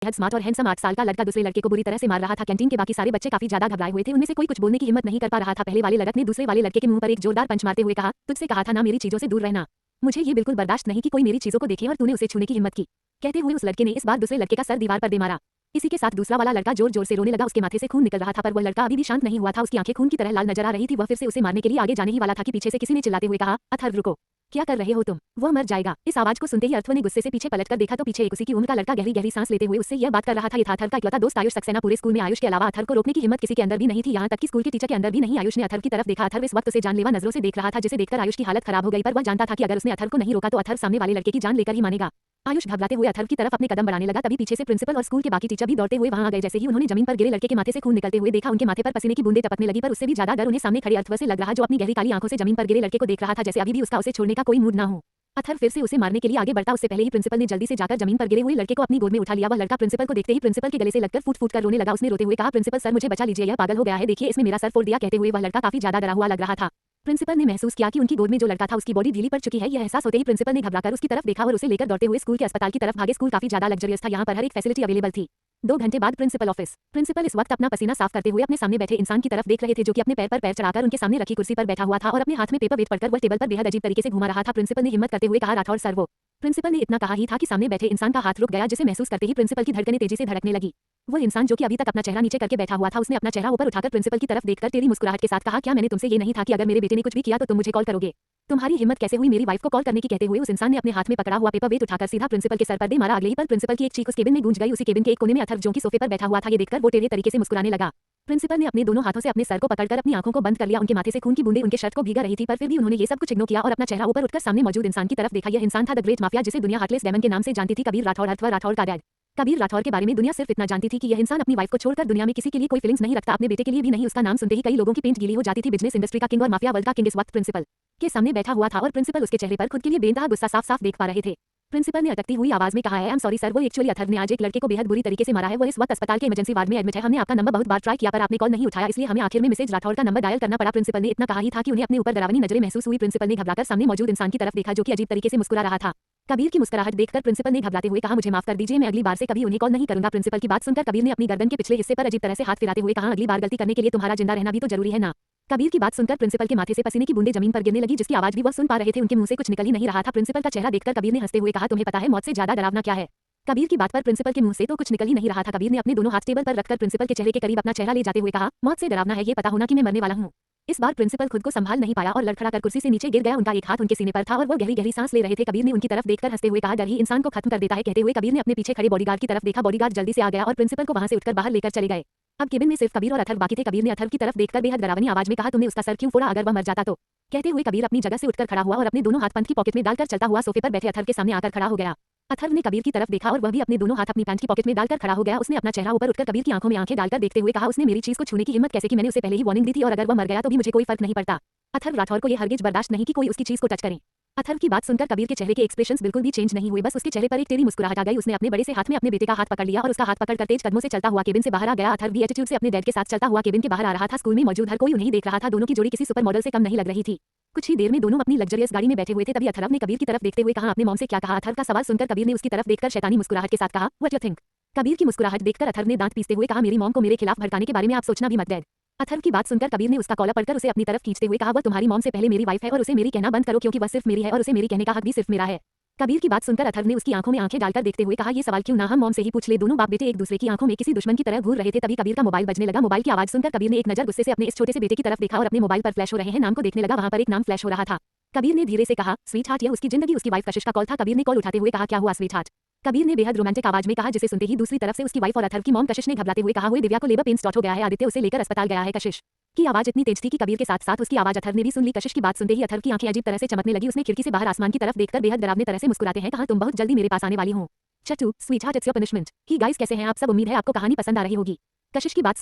बेहद स्मार्ट और हैंडसम 8 साल का लड़का दूसरे लड़के को बुरी तरह से मार रहा था। कैंटीन के बाकी सारे बच्चे काफी ज्यादा घबराए हुए थे। उनमें से कोई कुछ बोलने की हिम्मत नहीं कर पा रहा था। पहले वाले लड़क ने दूसरे वाले लड़के के मुंह पर एक जोरदार पंच मारते हुए कहा, तुझसे कहा था ना मेरी चीजों से दूर रहना। मुझे ये बिल्कुल बर्दाश्त नहीं कि कोई मेरी चीजों को देखे और तूने उसे छूने की हिम्मत की। कहते हुए उस लड़के ने इस बार दूसरे लड़के का सर दीवार पर दे मारा। इसी के साथ दूसरा वाला लड़का जोर जोर से रोने लगा। उसके माथे से खून निकल रहा था, पर वह लड़का अभी भी शांत नहीं हुआ था। उसकी आंखें खून की तरह लाल नजर आ रही थी। वह फिर से उसे मारने के लिए आगे जाने ही वाला था कि पीछे से किसी ने चिल्लाते हुए कहा, अथर्व रुको, क्या कर रहे हो तुम? वह मर जाएगा। इस आवाज को सुनते ही अथर्व ने गुस्से से पीछे पलटकर देखा तो पीछे एक उसी की उम्र का लड़का गहरी गहरी सांस लेते हुए उससे यह बात कर रहा था। ये था अथर्व का इकलौता दोस्त आयुष सक्सेना। पूरे स्कूल में आयुष के अलावा अथर्व को रोकने की हिम्मत किसी के अंदर भी नहीं थी, यहाँ तक कि स्कूल के टीचर के अंदर भी नहीं। आयुष ने अथर्व की तरफ देखा। अथर्व इस वक्त उसे जानलेवा नजरों से देख रहा था, जिसे देखकर आयुष की हालत खराब हो गई। पर वह जानता था कि अगर उसने अथर्व को नहीं रोका तो अथर्व सामने वाले लड़के की जान लेकर ही मानेगा। आयुष घबराते हुए अथर्व की तरफ अपने कदम बढ़ाने लगा। तभी पीछे से प्रिंसिपल और स्कूल के बाकी टीचर भी दौड़ते हुए वहां आ गए। जैसे ही उन्होंने जमीन पर गिरे लड़के के माथे से खून निकलते हुए देखा, उनके माथे पर पसीने की बूंदें टपकने लगी। पर उससे भी ज्यादा डर उन्हें सामने खड़े अथर्व से लग रहा, जो अपनी गहरी काली आंखों से जमीन पर गिरे लड़के को देख रहा था, जैसे अभी भी उसका उसे छोड़ने का कोई मूड न हो। अथर्व फिर से उसे मारने के लिए आगे बढ़ता। उससे पहले ही प्रिंसिपल ने जल्दी से जाकर जमीन पर गिरे हुए लड़के को अपनी गोद में उठा लिया। वह लड़का प्रिंसिपल को देखते ही प्रिंसिपल के गले से लगकर फूट फूट कर रोने लगा। उसने रोते हुए कहा, प्रिंसिपल सर मुझे बचा लीजिए, यह पागल हो गया है, देखिए इसमें मेरा सर फोड़ दिया। कहते हुए वह लड़का काफी ज्यादा डरा हुआ लग रहा था। प्रिंसिपल ने महसूस किया कि उनकी गोद में जो लड़का था उसकी बॉडी ढीली पड़ चुकी है। यह एहसास होते ही प्रिंसिपल ने घबराकर उसकी तरफ देखा और उसे लेकर दौड़ते हुए स्कूल के अस्पताल की तरफ भागे। स्कूल काफी ज्यादा लग्जरियस था, यहाँ पर हर एक फैसिलिटी अवेलेबल थी। 2 घंटे बाद प्रिंसिपल ऑफिस। प्रिंसिपल इस वक्त अपना पसीना साफ करते हुए अपने सामने बैठे इंसान की तरफ देख रहे थे, जो कि अपने पैर पर पैर चढ़ाकर उनके सामने रखी कुर्सी पर बैठा हुआ था और अपने हाथ में पेपर वेट पढ़कर वह टेबल पर बेहद अजीब तरीके से घुमा रहा था। प्रिंसिपल ने हिम्मत करते हुए कहा, राठौर सर। वो प्रिंसिपल ने इतना कहा ही था कि सामने बैठे इंसान का हाथ रुक गया, जिसे महसूस करते ही प्रिंसिपल की धड़कनें तेजी से धड़कने लगी। वो इंसान जो कि अभी तक अपना चेहरा नीचे करके बैठा हुआ था, उसने अपना चेहरा ऊपर उठाकर प्रिंसिपल की तरफ देखकर टेढ़ी मुस्कुराहट के साथ कहा, क्या मैंने तुमसे ये नहीं था कि अगर मेरे बेटे ने कुछ भी किया तो तुम मुझे कॉल करोगे? तुम्हारी हिम्मत कैसे हुई मेरी वाइफ को कॉल करने की? कहते हुए उस इंसान ने अपने हाथ में पकड़ा हुआ पेपर वेट उठाकर सीधा प्रिंसिपल के सर पर दे मारा। अगले ही पल प्रिंसिपल की एक चीख उस केबिन में गूंज गई। उसी केबिन के एक कोने में अथर्व जो कि सोफे पर बैठा हुआ था, ये देखकर वो टेढ़े तरीके से मुस्कुराने लगा। प्रिंसिपल ने अपने दोनों हाथों से अपने सर को पकड़कर अपनी आंखों को बंद कर लिया। उनके माथे से खून की बूंदें उनके शर्ट को भीगा रही थी, पर फिर भी उन्होंने ये सब कुछ इग्नोर किया और अपना चेहरा ऊपर उठकर सामने मौजूद इंसान की तरफ देखा। यह इंसान था द ग्रेट माफिया, जिसे दुनिया हार्टलेस डेमन के नाम से जानती थी, कबीर राठौर। अथर्व राठौर का डैड। कबीर राठौर के बारे में दुनिया सिर्फ इतना जानती थी कि यह इंसान अपनी वाइफ को छोड़कर दुनिया में किसी के लिए कोई फीलिंग्स नहीं रखता, अपने बेटे के लिए भी नहीं। उसका नाम सुनते ही कई लोगों की पेंट गीली हो जाती थी। बिजनेस इंडस्ट्री का किंग और माफिया वर्ल्ड का किंग इस वक्त प्रिंसिपल के सामने बैठा हुआ था और प्रिंसिपल उसके चेहरे पर खुद के लिए बेइंतहा गुस्सा साफ साफ देख पा रहे थे। प्रिंसिपल ने अटकती हुई आवाज में कहा, आई एम सॉरी सर, वो एक्चुअली अथर्व ने आज एक लड़के को बेहद बुरी तरीके से मारा है। वो इस वक्त अस्पताल के इमरजेंसी वार्ड में एडमिट है। हमने आपका नंबर बहुत बार ट्राई किया पर आपने कॉल नहीं उठाया, इसलिए हमें आखिर में मिसेज राठौर का नंबर डायल करना पड़ा। प्रिंसिपल ने इतना कहा ही था कि उन्हें अपने ऊपर डरावनी नजरें महसूस हुई। प्रिंसिपल ने घबराकर सामने मौजूद इंसान की तरफ देखा, जो कि अजीब तरीके से मुस्कुरा रहा था। कबीर की मुस्कुराहट देखकर प्रिंसिपल ने घबराते हुए कहा, मुझे माफ कर दीजिए, मैं अगली बार से कभी उन्हें कॉल नहीं करूंगा। प्रिंसिपल की बात सुनकर कबीर ने अपनी गर्दन के पिछले हिस्से पर अजीब तरह से हाथ फिराते हुए कहा, अगली बार गलती करने के लिए तुम्हारा जिंदा रहना भी तो जरूरी है ना? कबीर की बात सुनकर प्रिंसिपल के माथे से पसीने की बूंदें जमीन पर गिरने लगी, जिसकी आवाज भी वह सुन पा रहे थे। उनके मुंह से कुछ निकल ही नहीं रहा था। प्रिंसिपल का चेहरा देखकर कबीर ने हंसते हुए कहा, तुम्हें पता है मौत से ज्यादा डरावना क्या है? कबीर की बात पर प्रिंसिपल के मुंह से तो कुछ निकल ही नहीं रहा था। कबीर ने अपने दोनों हाथ टेबल पर रखकर प्रिंसिपल के चेहरे के करीब अपना चेहरा ले जाते हुए कहा, मौत से डरावना है ये पता होना कि मैं मरने वाला हूँ। इस बार प्रिंसिपल खुद को संभाल नहीं पाया और लड़खड़ाकर कुर्सी से नीचे गिर गया। उनका एक हाथ उनके सीने पर था और वो गहरी गहरी सांस ले रहे थे। कबीर ने उनकी तरफ देखकर हंसते हुए कहा, डर ही इंसान को खत्म कर देता है। कहते हुए कबीर ने अपने पीछे खड़े बॉडीगार्ड की तरफ देखा। बॉडीगार्ड जल्दी से आ गया और प्रिंसिपल को वहां से उठकर बाहर लेकर चले गए। अब केबिन में सिर्फ कबीर और अथर्व बाकी थे। कबीर ने अथर्व की तरफ देखकर बेहद डरावनी आवाज में कहा, तुमने उसका सर क्यों फोड़ा? अगर वह मर जाता तो? कहते हुए कबीर अपनी जगह से उठकर खड़ा हुआ और अपने दोनों हाथ पंथ की पॉकेट में डालकर चलता हुआ सोफे पर बैठे अथर्व के सामने आकर खड़ा हो गया। अथर्व ने कबीर की तरफ देखा और वह भी अपने दोनों हाथ अपनी पैंट की पॉकेट में डालकर खड़ा हो गया। उसने अपना चेहरा ऊपर उठकर कबीर की आंखों में आंखें डालकर देखते हुए कहा, उसने मेरी चीज को छूने की हिम्मत कैसे की? मैंने उसे पहले ही वार्निंग दी थी और अगर वह मर गया तो भी मुझे कोई फर्क नहीं पड़ता। अथर्व राठौर को यह हरगिज बर्दाश्त नहीं कि कोई उसकी चीज को टच करे। अथर्व की बात सुनकर कबीर के चेहरे के एक्सप्रेशंस बिल्कुल भी चेंज नहीं हुए, बस उसके चेहरे पर एक टेढ़ी मुस्कुराहट आ गई। उसने अपने बड़े से हाथ में अपने बेटे का हाथ पकड़ लिया और उसका हाथ पकड़कर तेज कदमों से चलता हुआ केबिन से बाहर आ गया। अथर्व भी एटीट्यूड से अपने डैड के साथ चलता हुआ केबिन के बाहर आ रहा था। स्कूल में मौजूद हर कोई उन्हें देख रहा था। दोनों की जोड़ी किसी सुपर मॉडल से कम नहीं लग रही थी। कुछ ही देर में दोनों अपनी लग्जरियस गाड़ी में बैठे हुए थे। तभी अथर्व ने कबीर की तरफ देखते हुए कहा, आपने मॉम से क्या कहा? अथर्व का सवाल सुनकर कबीर ने उसकी तरफ देखकर शैतानी मुस्कुराहट के साथ कहा, व्हाट यू थिंक? कबीर की मुस्कुराहट देखकर अथर्व ने दांत पीसते हुए कहा, मेरी मॉम को मेरे खिलाफ भड़काने के बारे में आप सोचना भी मत डैड। अथर्व की बात सुनकर कबीर ने उसका कॉलर पकड़कर उसे अपनी तरफ खींचते हुए कहा, वह तुम्हारी मॉम से पहले मेरी वाइफ है और उसे मेरी कहना बंद करो, क्योंकि वह सिर्फ मेरी है और उसे मेरी कहने का हक भी सिर्फ मेरा है। कबीर की बात सुनकर अथर्व ने उसकी आंखों में आंखें डालकर देखते हुए कहा, ये सवाल क्यों ना हम मॉम से ही पूछ ले? दोनों बाप बेटे एक दूसरे की आंखों में किसी दुश्मन की तरह घूर रहे थे। तभी कबीर का मोबाइल बजने लगा। मोबाइल की आवाज सुनकर कबीर ने एक नजर गुस्से से अपने इस छोटे से बेटे की तरफ देखा और अपने मोबाइल पर फ्लैश हो रहे हैं नाम को देखने लगा। वहां पर एक नाम फ्लैश हो रहा था। कबीर ने धीरे से कहा, स्वीट हार्ट, यह उसकी जिंदगी उसकी वाइफ कशिश का कॉल था। कबीर ने कॉल उठाते हुए कहा, क्या हुआ स्वीट हार्ट? कबीर ने बेहद रोमांटिक आवाज में कहा, जिसे सुनते ही दूसरी तरफ से उसकी वाइफ और अथर्व की मॉम कशिश ने घबराते हुए कहा, हुए दिव्या को लेबर पेन स्टॉट हो गया है, आदित्य उसे लेकर अस्पताल गया है। कशिश की आवाज इतनी तेज थी कि कबीर के साथ साथ उसकी आवाज अथर्व ने भी सुन ली। कशिश की बात सुनते ही अथर्व की आंखें अजीब तरह से चमकने लगी। उसने खिड़की से बाहर आसमान की तरफ देखकर बेहद डरावने तरह से मुस्कुराते हैं कहा, तुम बहुत जल्दी मेरे पास आने वाली हो। चट्टू, sweet heart, it's your punishment. Hi guys, कैसे हैं आप सब? उम्मीद है आपको कहानी पसंद आ रही होगी। कशिश की बात